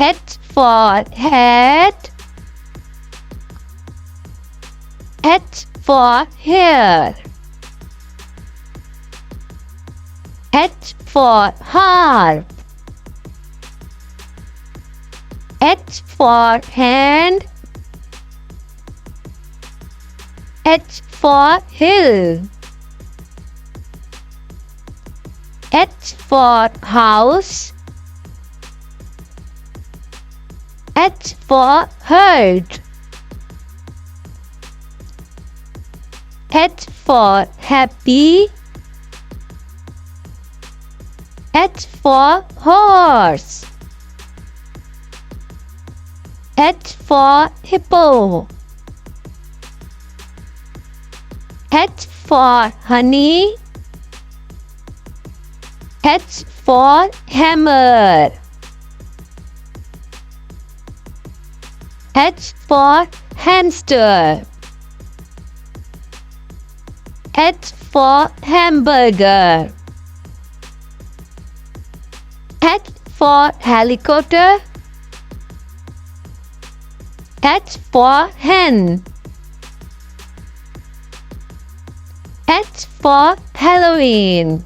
H for head. H for hair. H for harp. H for hand. H for hill. H for house. H for herd. H for happy. H for horse. H for hippo. H for honey. H for hammer. H for hamster. H for hamburger. H for helicopter. H for hen. H for Halloween.